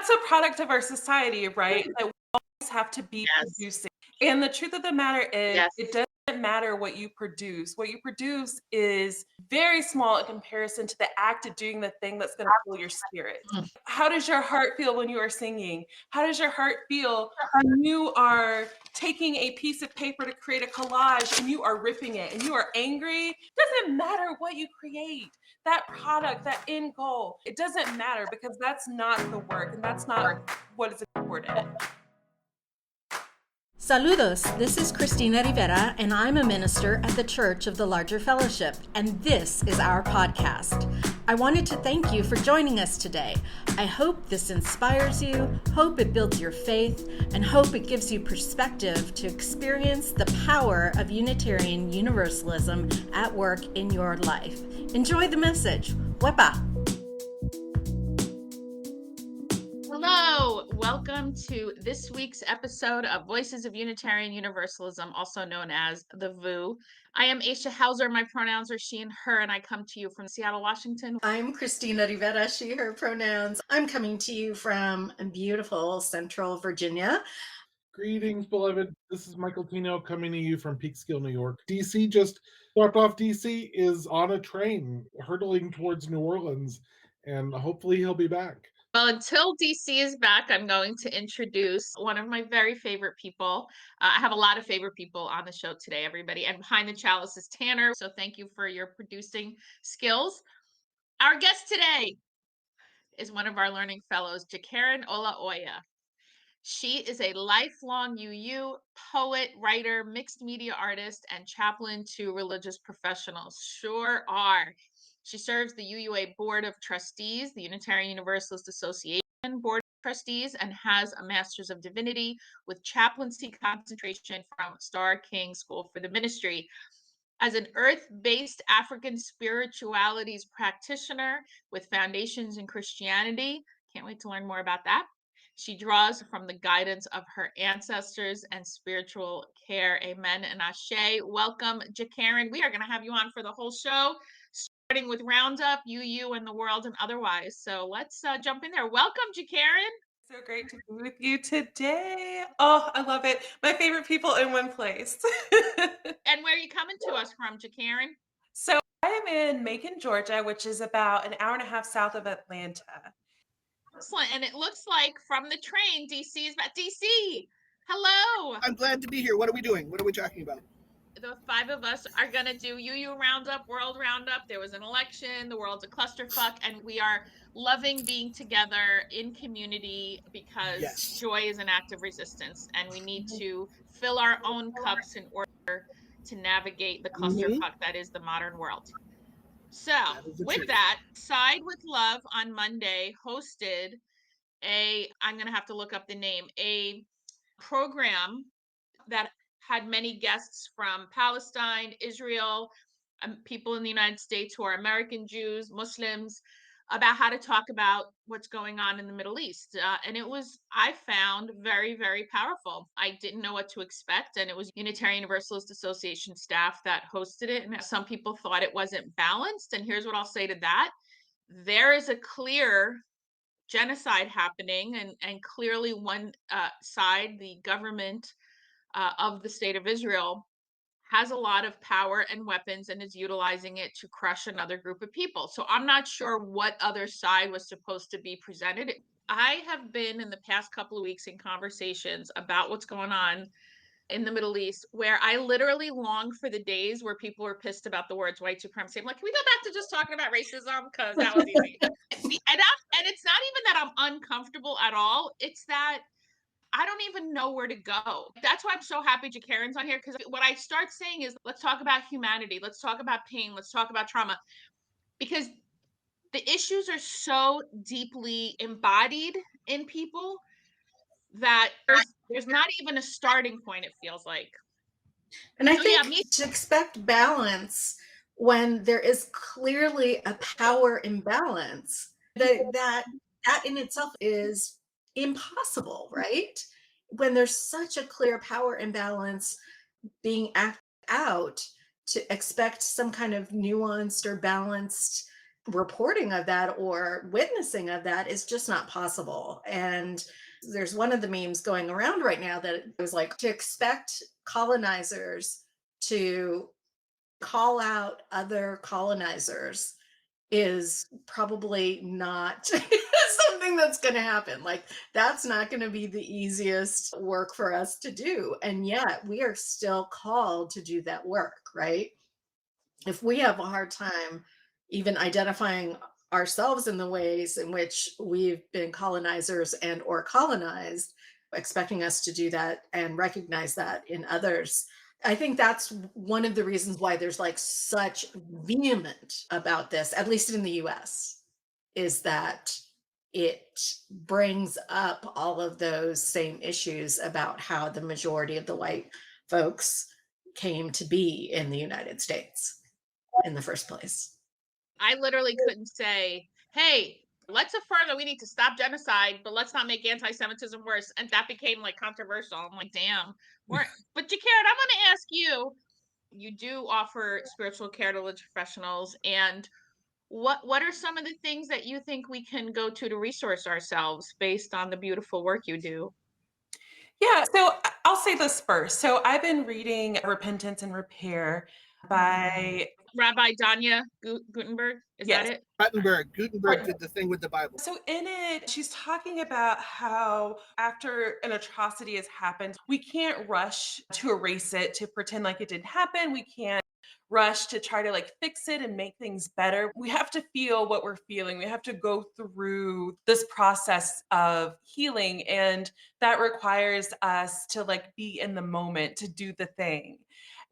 that's a product of our society, right? That we always have to be Yes. producing. And the truth of the matter is, Yes. it doesn't matter what you produce. What you produce is very small in comparison to the act of doing the thing that's going to fill your spirit. Mm. How does your heart feel when you are singing? How does your heart feel when you are taking a piece of paper to create a collage and you are ripping it and you are angry? It doesn't matter what you create. That product, that end goal, it doesn't matter because that's not the work and that's not what is important. Saludos, this is Cristina Rivera, and I'm a minister at the Church of the Larger Fellowship, and this is our podcast. I wanted to thank you for joining us today. I hope this inspires you, hope it builds your faith, and hope it gives you perspective to experience the power of Unitarian Universalism at work in your life. Enjoy the message. Wepa! Hello, welcome to this week's episode of Voices of Unitarian Universalism, also known as the VUU. I am Aisha Hauser. My pronouns are she and her, and I come to you from Seattle, Washington. I'm Cristina Rivera, she, her pronouns. I'm coming to you from beautiful Central Virginia. Greetings, beloved. This is Michael Tino coming to you from Peekskill, New York. DC just dropped off. DC is on a train hurtling towards New Orleans, and hopefully he'll be back. Well, until DC is back, I'm going to introduce one of my very favorite people. I have a lot of favorite people on the show today, everybody. And behind the chalice is Tanner. So thank you for your producing skills. Our guest today is one of our learning fellows, JeKaren Olaoya. She is a lifelong UU poet, writer, mixed media artist, and chaplain to religious professionals. Sure are. She serves the UUA Board of Trustees, the Unitarian Universalist Association Board of Trustees, and has a Master's of Divinity with chaplaincy concentration from Star King School for the Ministry. As an earth-based African spiritualities practitioner with foundations in Christianity, can't wait to learn more about that. She draws from the guidance of her ancestors and spiritual care. Amen and ashe. Welcome, JeKaren. We are going to have you on for the whole show, starting with Roundup, UU, and the world and otherwise. So let's jump in there. Welcome, JeKaren. So great to be with you today. Oh, I love it. My favorite people in one place. And where are you coming to us from, JeKaren? So I am in Macon, Georgia, which is about an hour and a half south of Atlanta. Excellent. And it looks like from the train, DC is back. DC, hello. I'm glad to be here. What are we doing? What are we talking about? The five of us are going to do UU Roundup, World Roundup. There was an election. The world's a clusterfuck. And we are loving being together in community because Yes. joy is an act of resistance. And we need to fill our own cups in order to navigate the clusterfuck that is the modern world. So with that, Side with Love on Monday hosted I'm going to have to look up the name, a program that had many guests from Palestine, Israel, people in the United States who are American Jews, Muslims, about how to talk about what's going on in the Middle East. And it was, I found, very, very powerful. I didn't know what to expect. And it was Unitarian Universalist Association staff that hosted it. And some people thought it wasn't balanced. And here's what I'll say to that. There is a clear genocide happening, and clearly one side, the government of the state of Israel, has a lot of power and weapons and is utilizing it to crush another group of people. So I'm not sure what other side was supposed to be presented. I have been in the past couple of weeks in conversations about what's going on in the Middle East, where I literally long for the days where people were pissed about the words white supremacy. I'm like, can we go back to just talking about racism? Because that was easy. And it's not even that I'm uncomfortable at all. It's that I don't even know where to go. That's why I'm so happy JeKaren's on here, because what I start saying is, let's talk about humanity. Let's talk about pain. Let's talk about trauma. Because the issues are so deeply embodied in people that there's not even a starting point, it feels like. And I think to expect balance when there is clearly a power imbalance, that in itself is impossible, right? When there's such a clear power imbalance being acted out, to expect some kind of nuanced or balanced reporting of that or witnessing of that is just not possible. And there's one of the memes going around right now that was like, to expect colonizers to call out other colonizers is probably not something that's going to happen. Like, that's not going to be the easiest work for us to do. And yet we are still called to do that work, right? If we have a hard time even identifying ourselves in the ways in which we've been colonizers and or colonized, expecting us to do that and recognize that in others, I think that's one of the reasons why there's like such vehement about this, at least in the US, is that it brings up all of those same issues about how the majority of the white folks came to be in the United States in the first place. I literally couldn't say, hey, let's affirm that we need to stop genocide, but let's not make anti-Semitism worse. And that became like controversial. I'm like, damn. But JeKaren, I'm going to ask you, you do offer spiritual care to religious professionals, and what are some of the things that you think we can go to resource ourselves based on the beautiful work you do? Yeah, so I'll say this first. So I've been reading Repentance and Repair by Rabbi Danya Gutenberg, is yes. that it? Gutenberg did the thing with the Bible. So in it, she's talking about how after an atrocity has happened, we can't rush to erase it, to pretend like it didn't happen. We can't rush to try to like fix it and make things better. We have to feel what we're feeling. We have to go through this process of healing, and that requires us to like be in the moment to do the thing.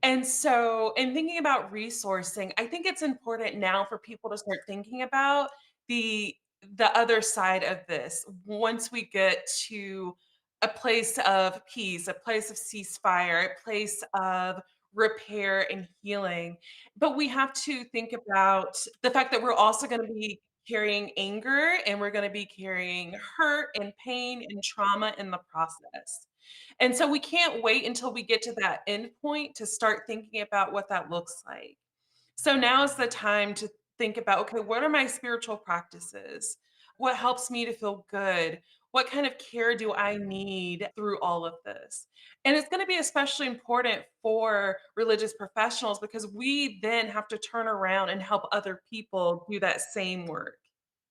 And so, in thinking about resourcing, I think it's important now for people to start thinking about the the other side of this. Once we get to a place of peace, a place of ceasefire, a place of repair and healing, but we have to think about the fact that we're also going to be carrying anger, and we're going to be carrying hurt and pain and trauma in the process. And so we can't wait until we get to that end point to start thinking about what that looks like. So now is the time to think about, okay, what are my spiritual practices? What helps me to feel good? What kind of care do I need through all of this? And it's going to be especially important for religious professionals because we then have to turn around and help other people do that same work,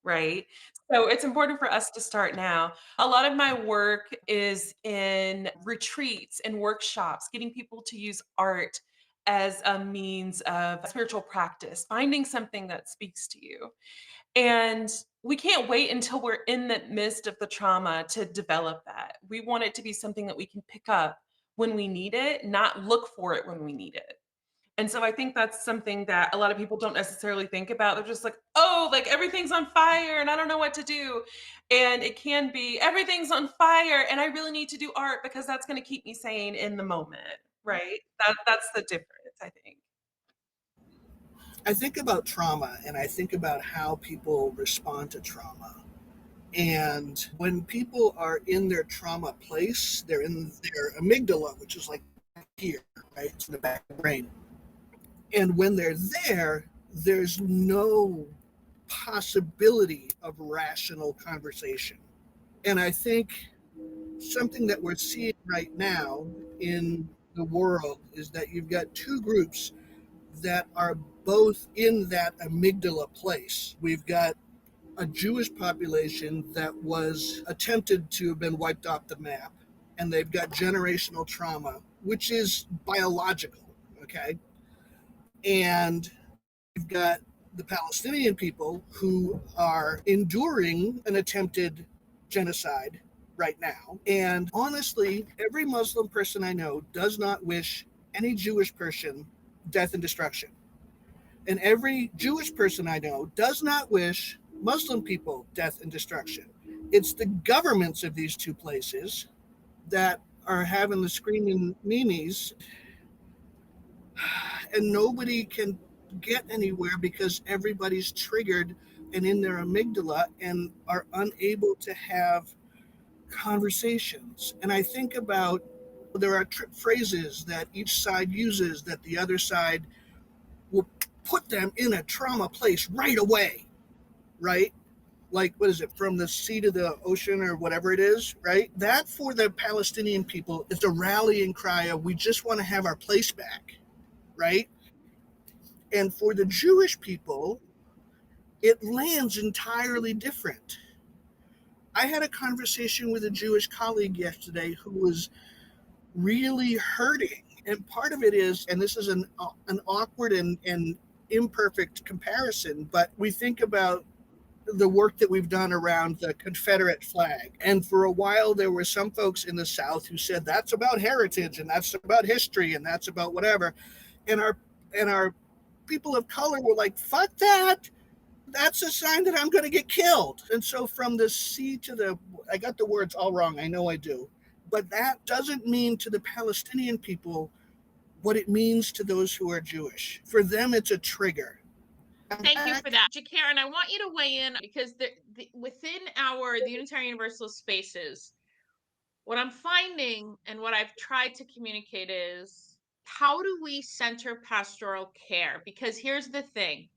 right? So it's important for us to start now. A lot of my work is in retreats and workshops, getting people to use art as a means of spiritual practice, finding something that speaks to you. And we can't wait until we're in the midst of the trauma to develop that. We want it to be something that we can pick up when we need it, not look for it when we need it. And so I think that's something that a lot of people don't necessarily think about. They're just like, oh, like everything's on fire and I don't know what to do. And it can be everything's on fire and I really need to do art because that's going to keep me sane in the moment, right? That's the difference, I think. I think about trauma and I think about how people respond to trauma. And when people are in their trauma place, they're in their amygdala, which is like here, right? It's in the back of the brain. And when they're there, there's no possibility of rational conversation. And I think something that we're seeing right now in the world is that you've got two groups that are both in that amygdala place. We've got a Jewish population that was attempted to have been wiped off the map, and they've got generational trauma, which is biological, okay? And we've got the Palestinian people who are enduring an attempted genocide right now. And honestly, every Muslim person I know does not wish any Jewish person death and destruction. And every Jewish person I know does not wish Muslim people death and destruction. It's the governments of these two places that are having the screaming memes, and nobody can get anywhere because everybody's triggered and in their amygdala and are unable to have conversations. And I think about there are phrases that each side uses that the other side will put them in a trauma place right away. right? Like, what is it, from the sea to the ocean or whatever it is, right? That for the Palestinian people is a rallying cry of we just want to have our place back, right? And for the Jewish people, it lands entirely different. I had a conversation with a Jewish colleague yesterday who was really hurting. And part of it is, and this is an awkward and imperfect comparison, but we think about the work that we've done around the Confederate flag. And for a while, there were some folks in the South who said that's about heritage and that's about history and that's about whatever. And our people of color were like, fuck that. That's a sign that I'm going to get killed. And so from the sea to the, I got the words all wrong. I know I do. But that doesn't mean to the Palestinian people what it means to those who are Jewish. For them, it's a trigger. Thank you for that. JeKaren, I want you to weigh in because within the Unitarian Universalist spaces, what I'm finding and what I've tried to communicate is how do we center pastoral care? Because here's the thing.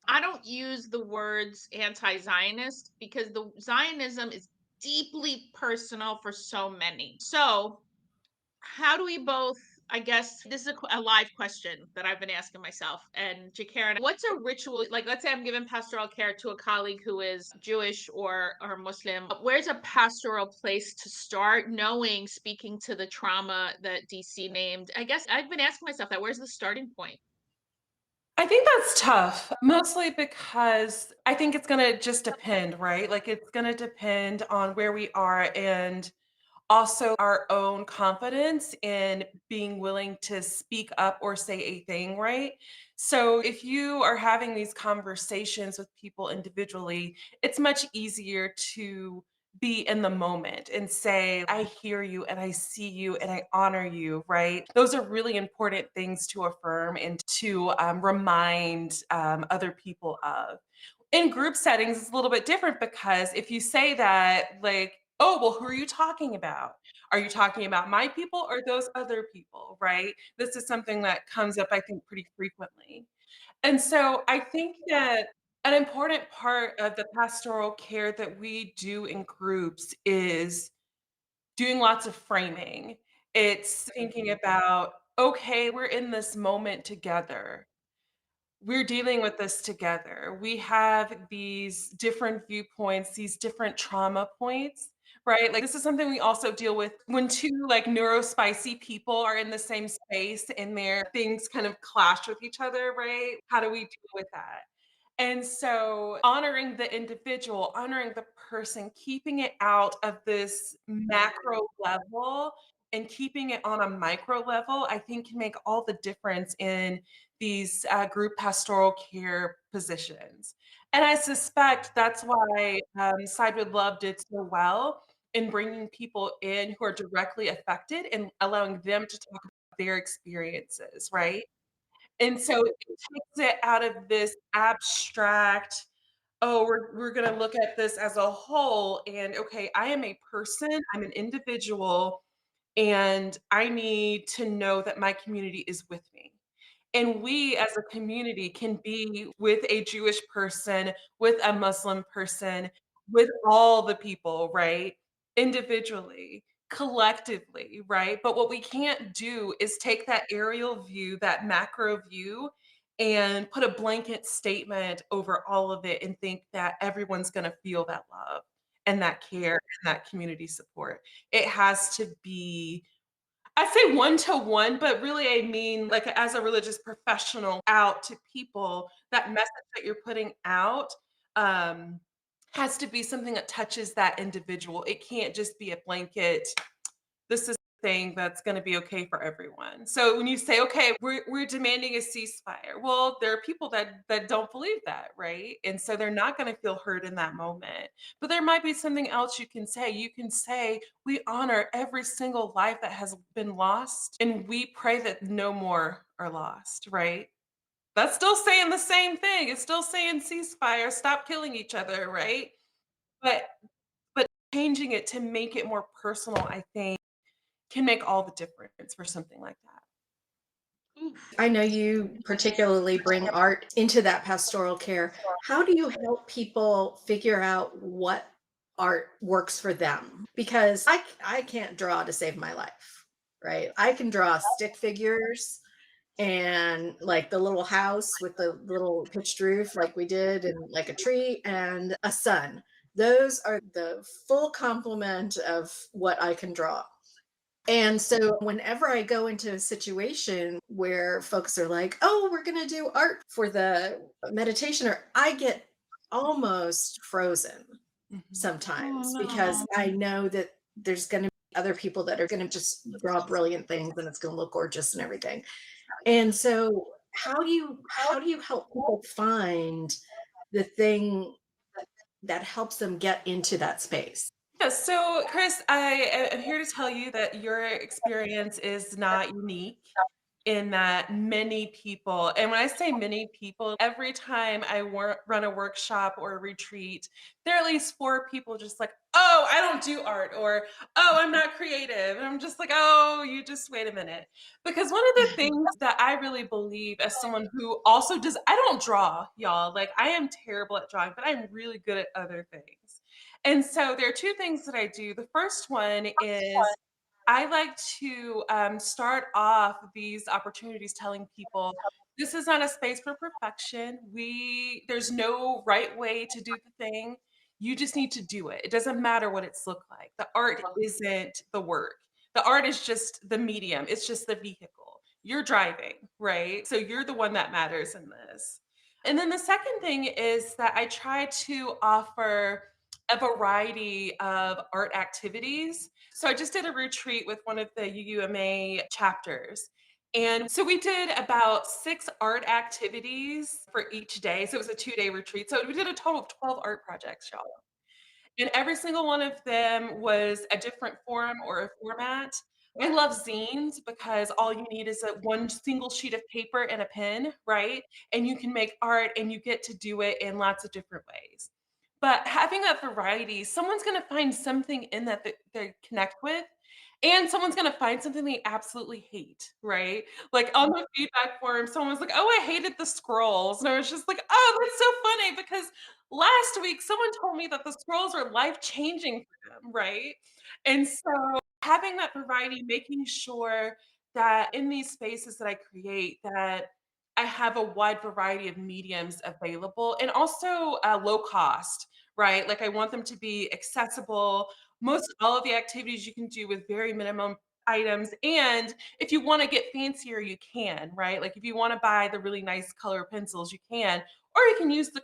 I don't use the words anti-Zionist because the Zionism is deeply personal for so many. So how do we both, I guess this is a live question that I've been asking myself. And JeKaren, what's a ritual, like let's say I'm giving pastoral care to a colleague who is Jewish or Muslim. Where's a pastoral place to start, knowing, speaking to the trauma that DC named? I guess I've been asking myself that. Where's the starting point? I think that's tough, mostly because I think it's going to just depend, right? Like it's going to depend on where we are and also our own confidence in being willing to speak up or say a thing, right? So if you are having these conversations with people individually, it's much easier to be in the moment and say, I hear you and I see you and I honor you, right? Those are really important things to affirm and to remind other people of. In group settings, it's a little bit different because if you say that, like, oh, well, who are you talking about? Are you talking about my people or those other people, right? This is something that comes up, I think, pretty frequently. And so I think that an important part of the pastoral care that we do in groups is doing lots of framing. It's thinking about, okay, we're in this moment together. We're dealing with this together. We have these different viewpoints, these different trauma points, right? Like this is something we also deal with when two like neurospicy people are in the same space and their things kind of clash with each other, right? How do we deal with that? And so honoring the individual, honoring the person, keeping it out of this macro level and keeping it on a micro level, I think can make all the difference in these group pastoral care positions. And I suspect that's why Side with Love did so well in bringing people in who are directly affected and allowing them to talk about their experiences, right? And so it takes it out of this abstract, oh, we're gonna look at this as a whole and okay, I am a person, I'm an individual, and I need to know that my community is with me. And we as a community can be with a Jewish person, with a Muslim person, with all the people, right? Individually, collectively, right? But what we can't do is take that aerial view, that macro view, and put a blanket statement over all of it and think that everyone's going to feel that love and that care and that community support. It has to be, I say one to one, but really I mean like as a religious professional out to people, that message that you're putting out um, has to be something that touches that individual. It can't just be a blanket, this is a thing that's going to be okay for everyone. So when you say, okay, we're demanding a ceasefire, well, there are people that don't believe that, right? And so they're not going to feel hurt in that moment. But there might be something else you can say. You can say, we honor every single life that has been lost, and we pray that no more are lost, right? That's still saying the same thing. It's still saying ceasefire, stop killing each other, right? But but changing it to make it more personal, I think can make all the difference for something like that. I know you particularly bring art into that pastoral care. How do you help people figure out what art works for them? Because I can't draw to save my life, right? I can draw stick figures and like the little house with the little pitched roof, like we did, and like a tree and a sun. Those are the full complement of what I can draw. And so whenever I go into a situation where folks are like, oh, we're going to do art for the meditation, or I get almost frozen sometimes because I know that there's going to be other people that are going to just draw brilliant things and it's going to look gorgeous and everything. And so how do you help people find the thing that helps them get into that space? Yeah, so Chris, I am here to tell you that your experience is not unique in that many people, and when I say many people, every time I run a workshop or a retreat, there are at least 4 people just like, oh, I don't do art, or oh, I'm not creative. And I'm just like, oh, you just wait a minute. Because one of the things that I really believe as someone who also does, I don't draw, y'all. Like, I am terrible at drawing, but I'm really good at other things. And so there are 2 things that I do. The first one is I like to start off these opportunities telling people this is not a space for perfection. There's no right way to do the thing. You just need to do it. It doesn't matter what it's look like. The art isn't the work. The art is just the medium. It's just the vehicle. You're driving, right? So you're the one that matters in this. And then the second thing is that I try to offer a variety of art activities. So I just did a retreat with one of the UUMA chapters. And so we did about 6 art activities for each day. So it was a 2-day retreat. So we did a total of 12 art projects, y'all. And every single one of them was a different form or a format. I love zines because all you need is one single sheet of paper and a pen, right? And you can make art and you get to do it in lots of different ways. But having that variety, someone's going to find something in that they connect with, and someone's going to find something they absolutely hate, right? Like on the feedback forum, someone was like, "Oh, I hated the scrolls." And I was just like, "Oh, that's so funny because last week someone told me that the scrolls are life-changing for them," right? And so having that variety, making sure that in these spaces that I create, that I have a wide variety of mediums available and also low cost, right? Like I want them to be accessible. Most all of the activities you can do with very minimum items. And if you want to get fancier, you can, right? Like if you want to buy the really nice color pencils, you can, or you can use the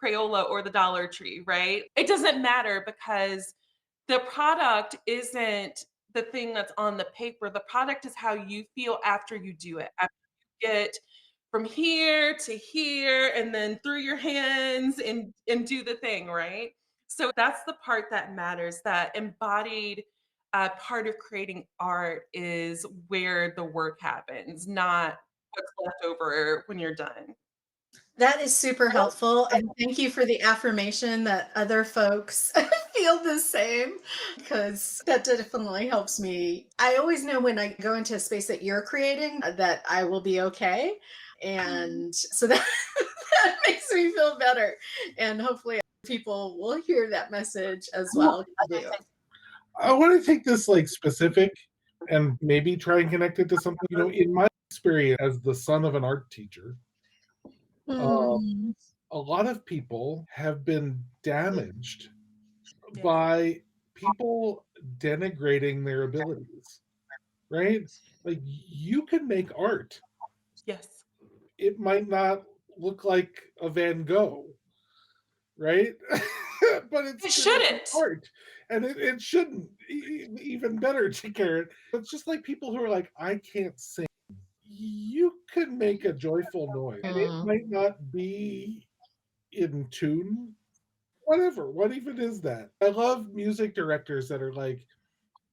Crayola or the Dollar Tree, right? It doesn't matter because the product isn't the thing that's on the paper. The product is how you feel after you do it. After you get from here to here and then through your hands and do the thing, right? So that's the part that matters. That embodied part of creating art is where the work happens, not what's left over when you're done. That is super helpful. And thank you for the affirmation that other folks feel the same, because that definitely helps me. I always know when I go into a space that you're creating that I will be okay. And so that, that makes me feel better. And hopefully people will hear that message as well. I want to take this like specific and maybe try and connect it to something. In my experience as the son of an art teacher, Mm. a lot of people have been damaged Yeah. by people denigrating their abilities, right? Like you can make art. Yes. It might not look like a Van Gogh, right? But It it's shouldn't. art. And it shouldn't. Even better, JeKaren. It's just like people who are like, I can't sing. You can make a joyful noise. And it Mm. might not be in tune. Whatever. What even is that? I love music directors that are like,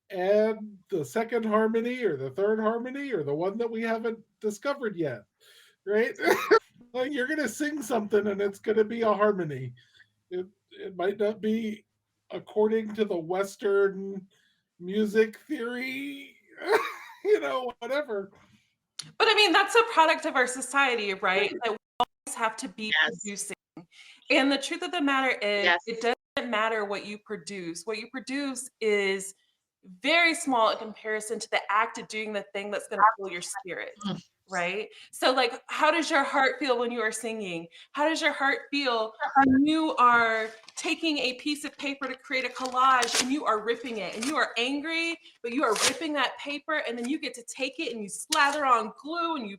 add the second harmony or the third harmony or the one that we haven't discovered yet, right? Like you're gonna sing something and it's gonna be a harmony. It might not be according to the Western music theory, whatever. But I mean, that's a product of our society, right? That we always have to be Yes. producing. And the truth of the matter is, Yes. it doesn't matter what you produce. What you produce is very small in comparison to the act of doing the thing that's going to fill your spirit, Mm. right? So, like, how does your heart feel when you are singing? How does your heart feel when you are taking a piece of paper to create a collage and you are ripping it and you are angry, but you are ripping that paper and then you get to take it and you slather on glue and you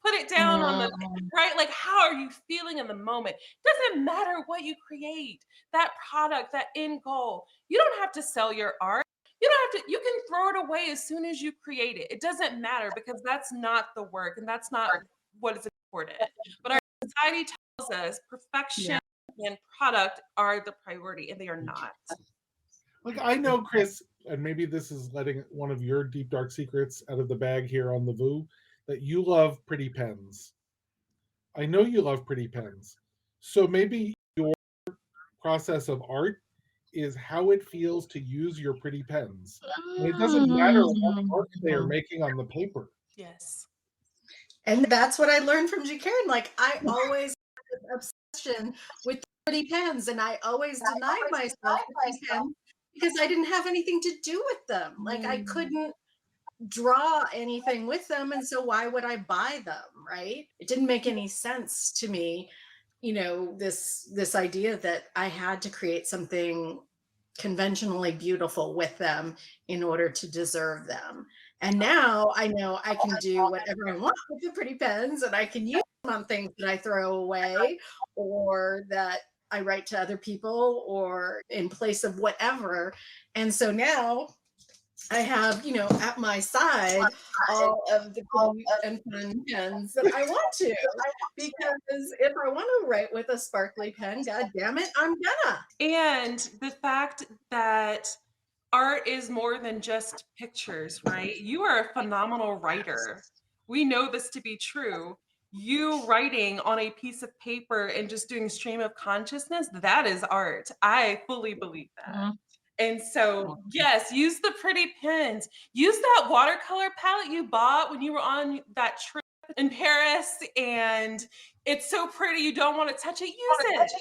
put it down on the right? Like, how are you feeling in the moment? Doesn't matter what you create, that product, that end goal. You don't have to sell your art. You don't have to, you can throw it away as soon as you create it. It doesn't matter because that's not the work and that's not what is important. But our society tells us perfection and product are the priority, and they are not. Like, I know, Chris, and maybe this is letting one of your deep dark secrets out of the bag here on the VU, that you love pretty pens. I know you love pretty pens. So maybe your process of art is how it feels to use your pretty pens. And it doesn't matter what art they are making on the paper. Yes. And that's what I learned from JeKaren. Like, I always had this obsession with pretty pens, and I always denied myself pretty pens because I didn't have anything to do with them. Like, I couldn't draw anything with them, and so why would I buy them, right? It didn't make any sense to me, this idea that I had to create something conventionally beautiful with them in order to deserve them. And now I know I can do whatever I want with the pretty pens, and I can use them on things that I throw away or that I write to other people or in place of whatever. And so now I have, at my side all of the pretty and fun pens that I want to, because if I want to write with a sparkly pen, God damn it, I'm gonna. And the fact that art is more than just pictures, right? You are a phenomenal writer. We know this to be true. You writing on a piece of paper and just doing stream of consciousness, that is art. I fully believe that. And so, yes, use the pretty pens. Use that watercolor palette you bought when you were on that trip in Paris, and it's so pretty you don't want to touch it. Use it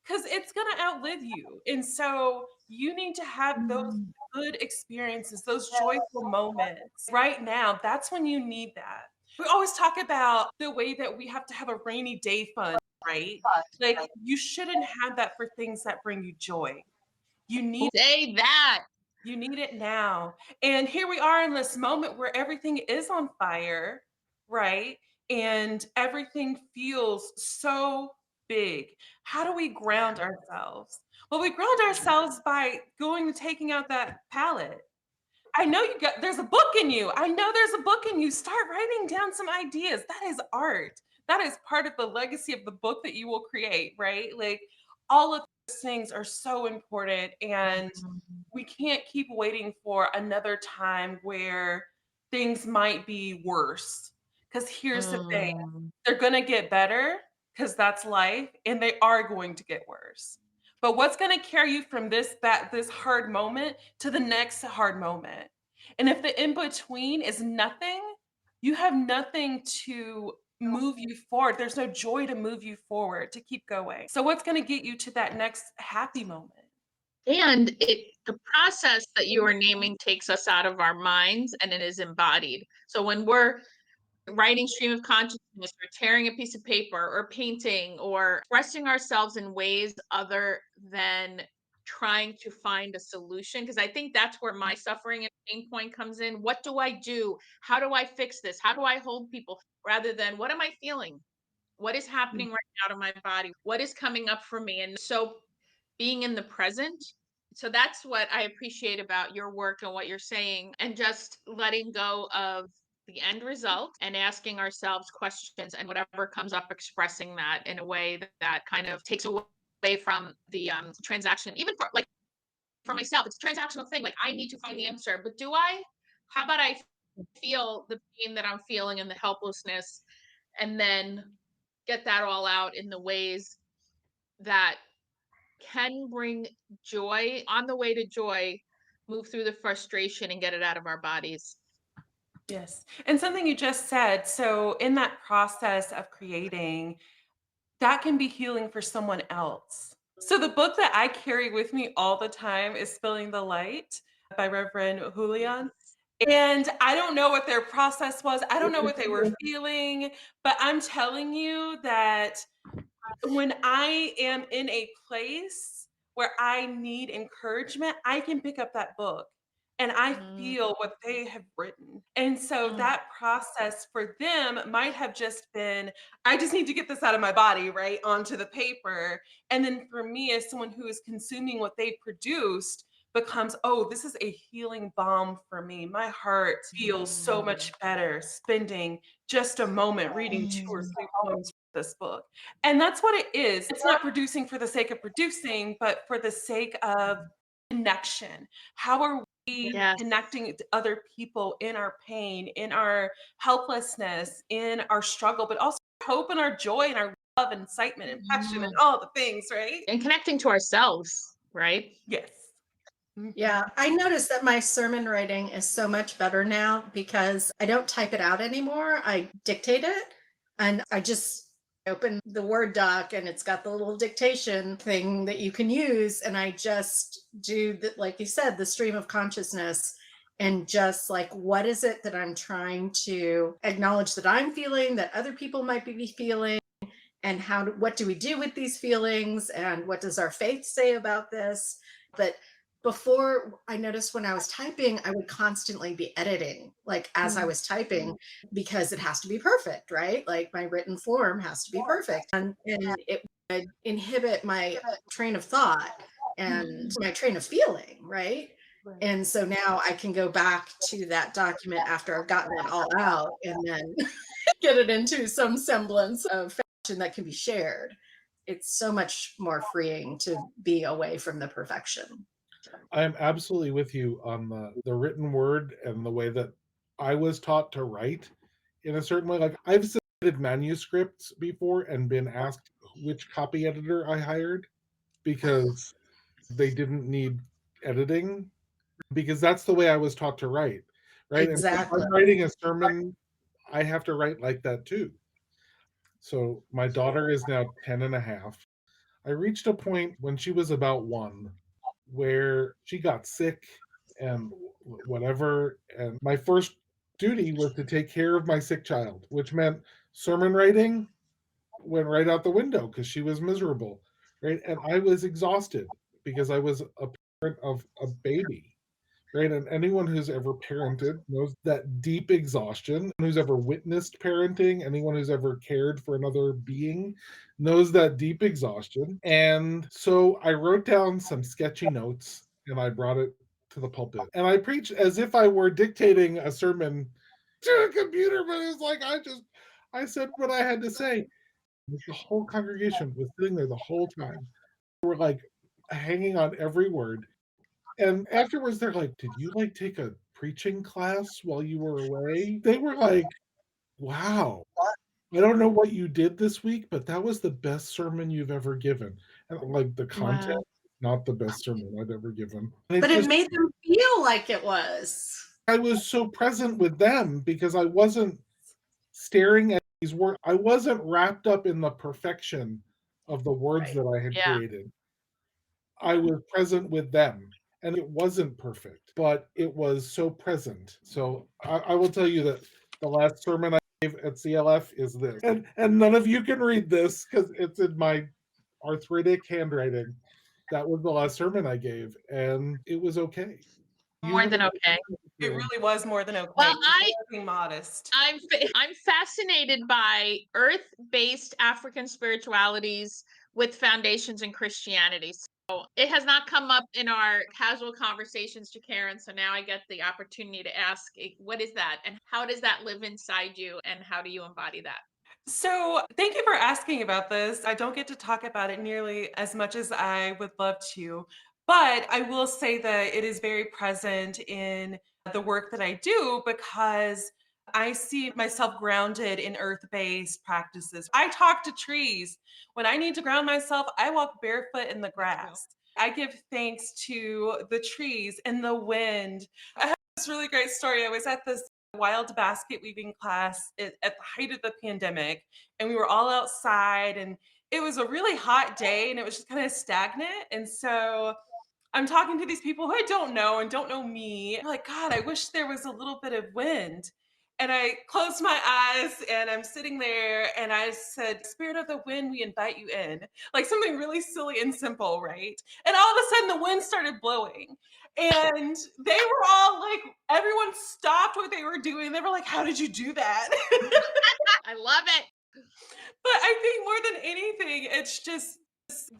because it's going to outlive you. And so, you need to have those good experiences, those joyful moments right now. That's when you need that. We always talk about the way that we have to have a rainy day fund, right? Like, you shouldn't have that for things that bring you joy. You need Say that. you need it now. And here we are in this moment where everything is on fire, right? And everything feels so big. How do we ground ourselves? Well, we ground ourselves by going and taking out that palette. I know there's a book in you. I know there's a book in you. Start writing down some ideas. That is art. That is part of the legacy of the book that you will create, right? Like, all of those things are so important, and we can't keep waiting for another time where things might be worse. Because here's the thing, they're going to get better because that's life, and they are going to get worse. But what's going to carry you from this hard moment to the next hard moment? And if the in between is nothing, you have nothing to move you forward. There's no joy to move you forward, to keep going. So what's going to get you to that next happy moment? And the process that you are naming takes us out of our minds and it is embodied. So when we're writing stream of consciousness or tearing a piece of paper or painting or expressing ourselves in ways other than trying to find a solution, because I think that's where my suffering and pain point comes in. What do I do? How do I fix this? How do I hold people? Rather than what am I feeling? What is happening right now to my body? What is coming up for me? And so being in the present. So that's what I appreciate about your work and what you're saying, and just letting go of the end result and asking ourselves questions, and whatever comes up, expressing that in a way that kind of takes away from the transaction. Even for myself, it's a transactional thing. Like, I need to find the answer, but how about I feel the pain that I'm feeling and the helplessness, and then get that all out in the ways that can bring joy. On the way to joy, move through the frustration and get it out of our bodies. Yes. And something you just said, so in that process of creating, that can be healing for someone else. So the book that I carry with me all the time is Spilling the Light by Reverend Julian. And I don't know what their process was. I don't know what they were feeling, but I'm telling you that when I am in a place where I need encouragement, I can pick up that book and I Mm, feel what they have written. And so mm, that process for them might have just been, I just need to get this out of my body, right, onto the paper. And then for me, as someone who is consuming what they produced, becomes, oh, this is a healing balm for me. My heart feels so much better spending just a moment reading 2 or 3 poems from this book. And that's what it is. It's not producing for the sake of producing, but for the sake of connection. How are we yes. connecting to other people in our pain, in our helplessness, in our struggle, but also our hope and our joy and our love and excitement and passion and Mm. all the things, right? And connecting to ourselves, right? Yes. Mhm. Yeah, I noticed that my sermon writing is so much better now because I don't type it out anymore. I dictate it and I just open the Word doc and it's got the little dictation thing that you can use. And I just do that, like you said, the stream of consciousness and just like, what is it that I'm trying to acknowledge that I'm feeling, that other people might be feeling? And what do we do with these feelings, and what does our faith say about this? But before, I noticed when I was typing, I would constantly be editing, like as I was typing, because it has to be perfect, right? Like my written form has to be perfect, and it would inhibit my train of thought and my train of feeling, right? And so now I can go back to that document after I've gotten it all out and then get it into some semblance of that can be shared. It's so much more freeing to be away from the perfection. I am absolutely with you on the written word and the way that I was taught to write in a certain way. Like I've submitted manuscripts before and been asked which copy editor I hired because they didn't need editing, because that's the way I was taught to write. Right. And if Exactly. I'm writing a sermon, I have to write like that too. So my daughter is now 10 and a half. I reached a point when she was about 1 where she got sick and whatever. And my first duty was to take care of my sick child, which meant sermon writing went right out the window because she was miserable. Right. And I was exhausted because I was a parent of a baby. Right. And anyone who's ever parented knows that deep exhaustion. Who's ever witnessed parenting, anyone who's ever cared for another being knows that deep exhaustion. And so I wrote down some sketchy notes and I brought it to the pulpit. And I preached as if I were dictating a sermon to a computer, but it was like I said what I had to say. The whole congregation was sitting there the whole time. They were like hanging on every word. And afterwards, they're like, "Did you, like, take a preaching class while you were away?" They were like, "Wow. I don't know what you did this week, but that was the best sermon you've ever given." And, like, the content, Wow. not the best sermon I've ever given. And it But it just made them feel like it was. I was so present with them because I wasn't staring at these words. I wasn't wrapped up in the perfection of the words Right. that I had Yeah. created. I was present with them. And it wasn't perfect, but it was so present. So I will tell you that the last sermon I gave at CLF is this. And none of you can read this because it's in my arthritic handwriting. That was the last sermon I gave, and it was okay. You More have than okay. It really was more than okay. Well, Being modest. I'm fascinated by earth-based African spiritualities with foundations in Christianity. So it has not come up in our casual conversations, JeKaren. So now I get the opportunity to ask, what is that, and how does that live inside you, and how do you embody that? So, thank you for asking about this. I don't get to talk about it nearly as much as I would love to, but I will say that it is very present in the work that I do because I see myself grounded in earth-based practices. I talk to trees. When I need to ground myself, I walk barefoot in the grass. I give thanks to the trees and the wind. I have this really great story. I was at this wild basket weaving class at the height of the pandemic, and we were all outside, and it was a really hot day, and it was just kind of stagnant. And so I'm talking to these people who I don't know and don't know me. I'm like, God, I wish there was a little bit of wind. And I closed my eyes and I'm sitting there and I said, Spirit of the wind, we invite you in. Like something really silly and simple, right? And all of a sudden the wind started blowing. And they were all like, everyone stopped what they were doing. They were like, how did you do that? I love it. But I think more than anything, it's just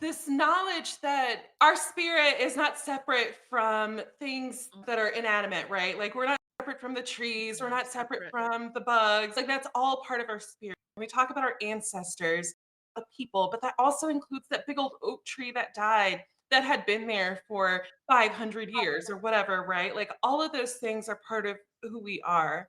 this knowledge that our spirit is not separate from things that are inanimate, right? Like we're not separate from the trees, we're not separate from the bugs. Like that's all part of our spirit. We talk about our ancestors, the people, but that also includes that big old oak tree that died that had been there for 500 years or whatever, right? Like all of those things are part of who we are.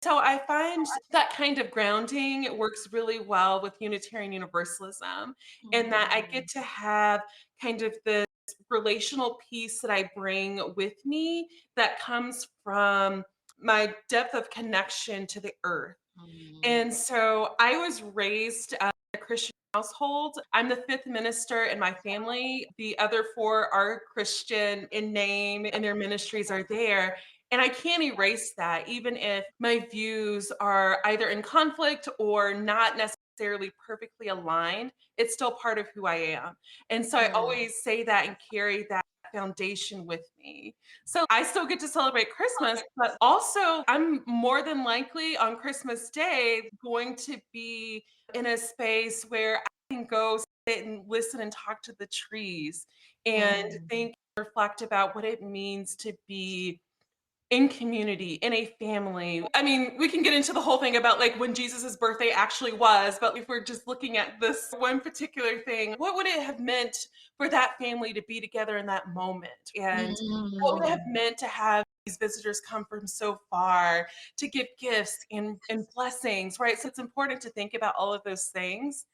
So I find that kind of grounding works really well with Unitarian Universalism, in that I get to have kind of this relational piece that I bring with me that comes from my depth of connection to the earth. And so I was raised in a Christian household. I'm the fifth minister in my family. The other four are Christian in name and their ministries are there. And I can't erase that, even if my views are either in conflict or not necessarily perfectly aligned. It's still part of who I am. And so I always say that and carry that foundation with me. So I still get to celebrate Christmas, but also I'm more than likely on Christmas Day going to be in a space where I can go sit and listen and talk to the trees and think, reflect about what it means to be in community, in a family. I mean, we can get into the whole thing about like when Jesus's birthday actually was, but if we're just looking at this one particular thing, what would it have meant for that family to be together in that moment? And what would it have meant to have these visitors come from so far to give gifts and blessings, right? So it's important to think about all of those things.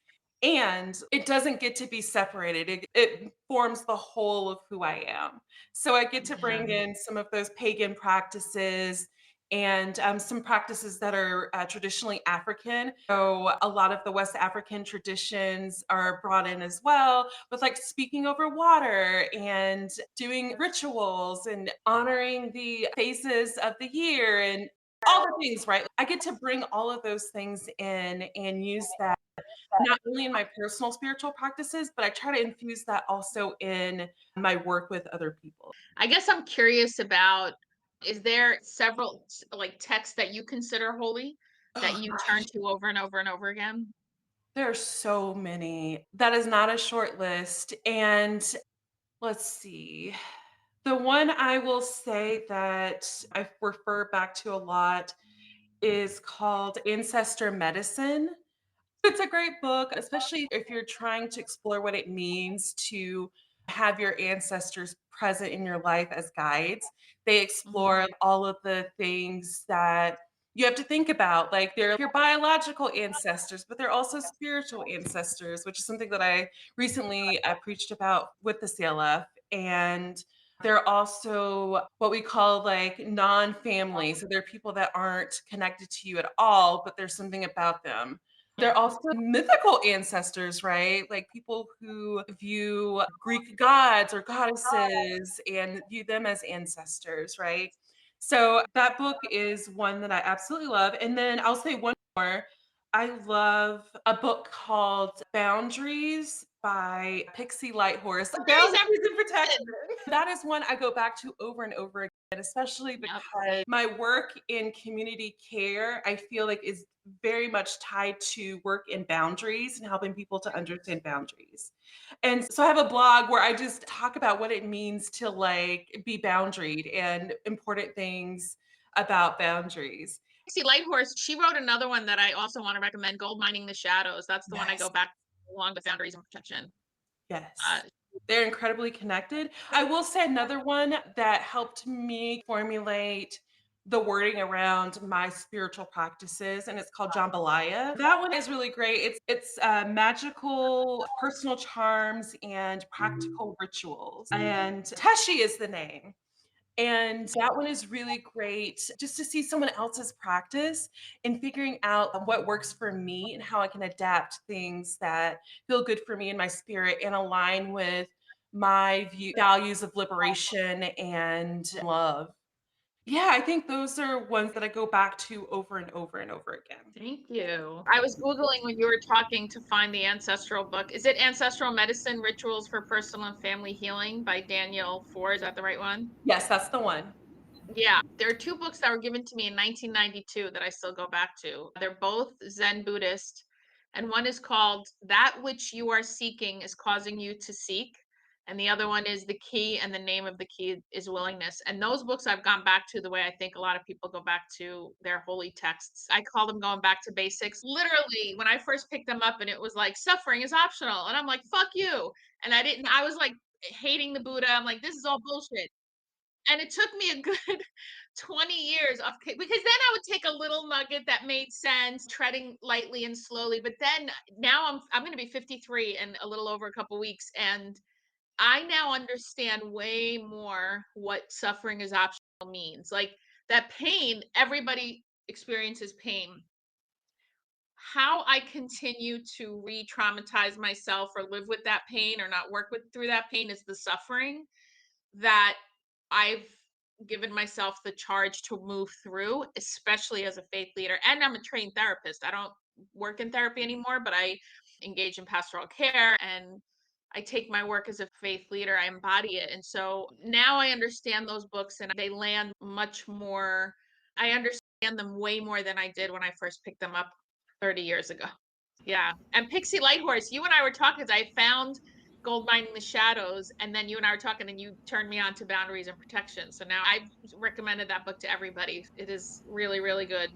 And it doesn't get to be separated. It forms the whole of who I am. So I get to bring in some of those pagan practices and some practices that are traditionally African. So a lot of the West African traditions are brought in as well, with like speaking over water and doing rituals and honoring the phases of the year and all the things, right? I get to bring all of those things in and use that not only in my personal spiritual practices, but I try to infuse that also in my work with other people. I guess I'm curious about, is there several like texts that you consider holy that Oh you turn gosh, to over and over and over again? there are so many. That is not a short list. And let's see. The one I will say that I refer back to a lot is called Ancestor Medicine. It's a great book, especially if you're trying to explore what it means to have your ancestors present in your life as guides. They explore all of the things that you have to think about. Like they're your biological ancestors, but they're also spiritual ancestors, which is something that I recently preached about with the CLF. And they're also what we call like non-family. So they're people that aren't connected to you at all, but there's something about them. They're also mythical ancestors, right? Like people who view Greek gods or goddesses and view them as ancestors, right? So that book is one that I absolutely love. And then I'll say one more. I love a book called Boundaries by Pixie Lighthorse. Boundaries and Protection. That is one I go back to over and over again, especially because my work in community care, I feel like is very much tied to work in boundaries and helping people to understand boundaries. And so I have a blog where I just talk about what it means to like be boundaried and important things about boundaries. See, Lighthorse, she wrote another one that I also want to recommend, Gold Mining the Shadows. That's the one I go Yes. back along with Boundaries and Protection. Yes. They're incredibly connected. I will say another one that helped me formulate the wording around my spiritual practices, and it's called Jambalaya. That one is really great. It's magical personal charms and practical rituals. And Teshi is the name. And that one is really great just to see someone else's practice and figuring out what works for me and how I can adapt things that feel good for me in my spirit and align with my values of liberation and love. Yeah, I think those are ones that I go back to over and over and over again. Thank you. I was Googling when you were talking to find the ancestral book. Is it Ancestral Medicine Rituals for Personal and Family Healing by Daniel Four? Is that the right one? Yes, that's the one. Yeah, there are two books that were given to me in 1992 that I still go back to. They're both Zen Buddhist, and one is called That Which You Are Seeking is Causing You to Seek, and the other one is The Key, and the name of the key is Willingness. And those books I've gone back to the way I think a lot of people go back to their holy texts. I call them going back to basics. Literally, when I first picked them up and it was like, suffering is optional, and I'm like, fuck you. And I was like hating the Buddha. I'm like, this is all bullshit. And it took me a good 20 years of because then I would take a little nugget that made sense, treading lightly and slowly. But then now I'm going to be 53 in a little over a couple weeks, and I now understand way more what suffering is optional means. Like that pain, everybody experiences pain. How I continue to re-traumatize myself or live with that pain or not work through that pain is the suffering that I've given myself the charge to move through, especially as a faith leader. And I'm a trained therapist. I don't work in therapy anymore, but I engage in pastoral care and I take my work as a faith leader, I embody it. And so now I understand those books and they land much more, I understand them way more than I did when I first picked them up 30 years ago. Yeah. And Pixie Lighthorse, you and I were talking, I found Gold Mining the Shadows, and then you and I were talking and you turned me on to Boundaries and Protection. So now I've recommended that book to everybody. It is really, really good.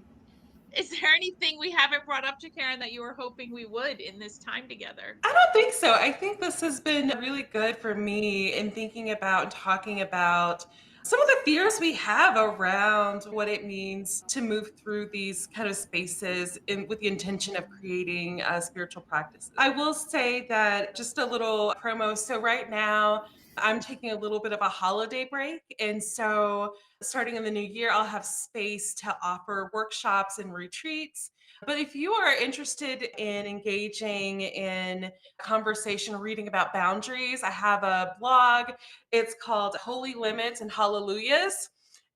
Is there anything we haven't brought up, JeKaren, that you were hoping we would in this time together? I don't think so. I think this has been really good for me in thinking about and talking about some of the fears we have around what it means to move through these kind of spaces with the intention of creating a spiritual practice. I will say that just a little promo. So right now, I'm taking a little bit of a holiday break. And so starting in the new year, I'll have space to offer workshops and retreats. But if you are interested in engaging in conversation, reading about boundaries, I have a blog. It's called Holy Limits and Hallelujahs.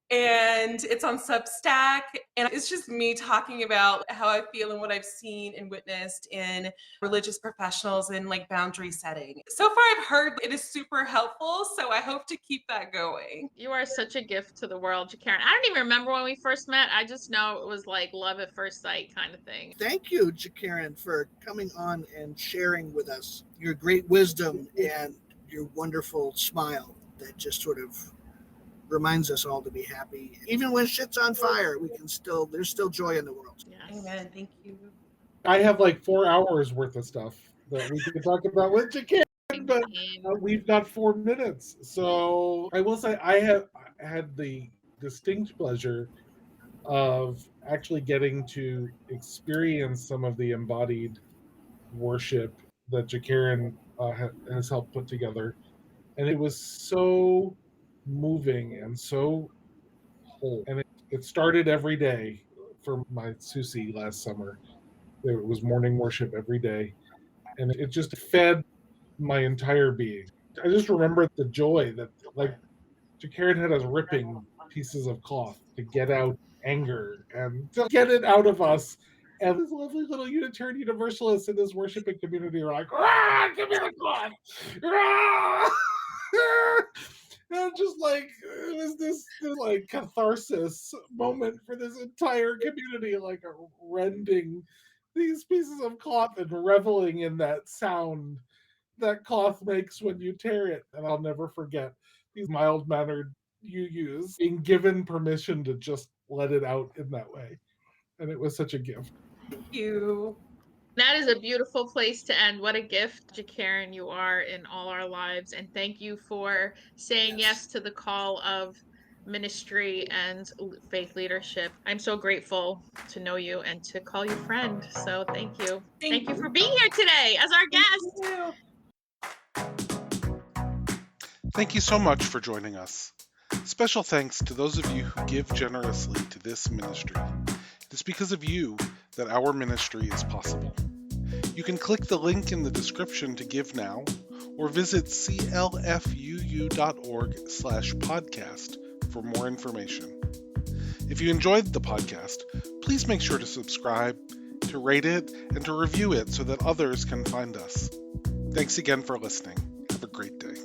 And it's on Substack. And it's just me talking about how I feel and what I've seen and witnessed in religious professionals in like boundary setting. So far, I've heard it is super helpful. So I hope to keep that going. You are such a gift to the world, JeKaren. I don't even remember when we first met. I just know it was like love at first sight kind of thing. Thank you, JeKaren, for coming on and sharing with us your great wisdom and your wonderful smile that just sort of reminds us all to be happy. Even when shit's on fire, there's still joy in the world. Yes. Amen. Thank you. I have like 4 hours worth of stuff that we can talk about with JeKaren, but we've got 4 minutes. So I will say I have had the distinct pleasure of actually getting to experience some of the embodied worship that JeKaren has helped put together. And it was so moving and so whole. And it started every day for my Susie last summer. It was morning worship every day. And it just fed my entire being. I just remember the joy that, like, JeKaren had us ripping pieces of cloth to get out anger and to get it out of us. And this lovely little Unitarian Universalists in this worshiping community are like, "Ah, give me the cloth!" Ah! And just like it was this like catharsis moment for this entire community, like rending these pieces of cloth and reveling in that sound that cloth makes when you tear it. And I'll never forget these mild-mannered UUs being given permission to just let it out in that way. And it was such a gift. Thank you. That is a beautiful place to end. What a gift, JeKaren, you are in all our lives. And thank you for saying yes to the call of ministry and faith leadership. I'm so grateful to know you and to call you friend. So thank you. Thank you for being here today as our guest. Thank you so much for joining us. Special thanks to those of you who give generously to this ministry. It is because of you that our ministry is possible. You can click the link in the description to give now, or visit clfuu.org/podcast for more information. If you enjoyed the podcast, please make sure to subscribe, to rate it, and to review it so that others can find us. Thanks again for listening. Have a great day.